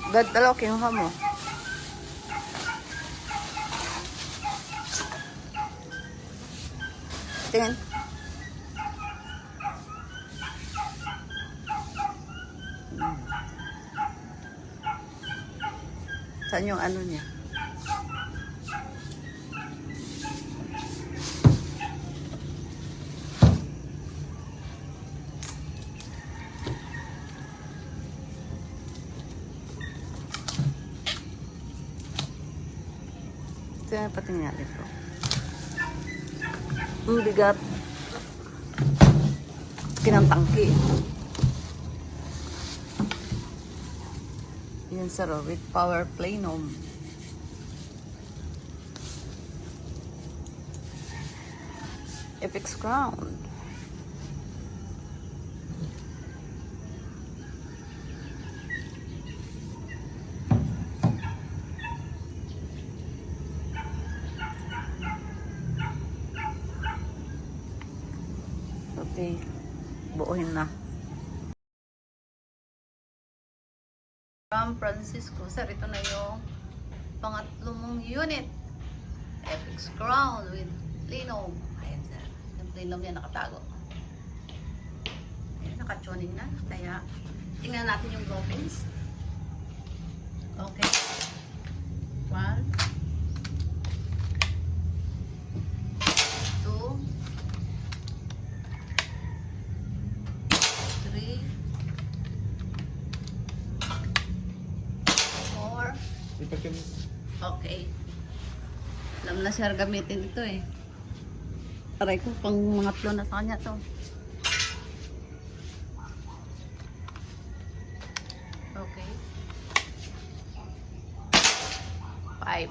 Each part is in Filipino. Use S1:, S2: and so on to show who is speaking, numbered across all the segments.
S1: Dalaw kinuha mo. Tingin. Saan yung ano niya? Ito yung patingin natin ito. Ang bigat. Kinantangki. Yan sir, with power plenum. Epix Crown. Okay, buuhin na. From Francisco, sir, ito na yung pangatlo mong unit. Epix Crown with plenum. Ayan sir, yung plenum niya nakatago. Ayan, naka-tuning na. Kaya, tingnan natin yung groupings. Okay. 1, 2, 3, 4. Okay. Alam na sir gamitin ito eh. Aray ko, pang mga tlo na sa kanya to. Okay. 5.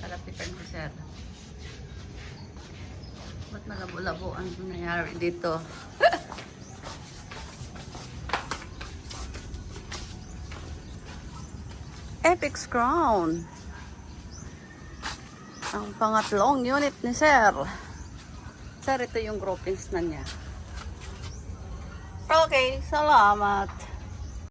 S1: Talapitan ko sir. Ba't malabo-labo ang nangyari dito? Epix Crown. Ang pangatlong unit ni sir. Sir, ito yung groupings na niya. Okay, salamat.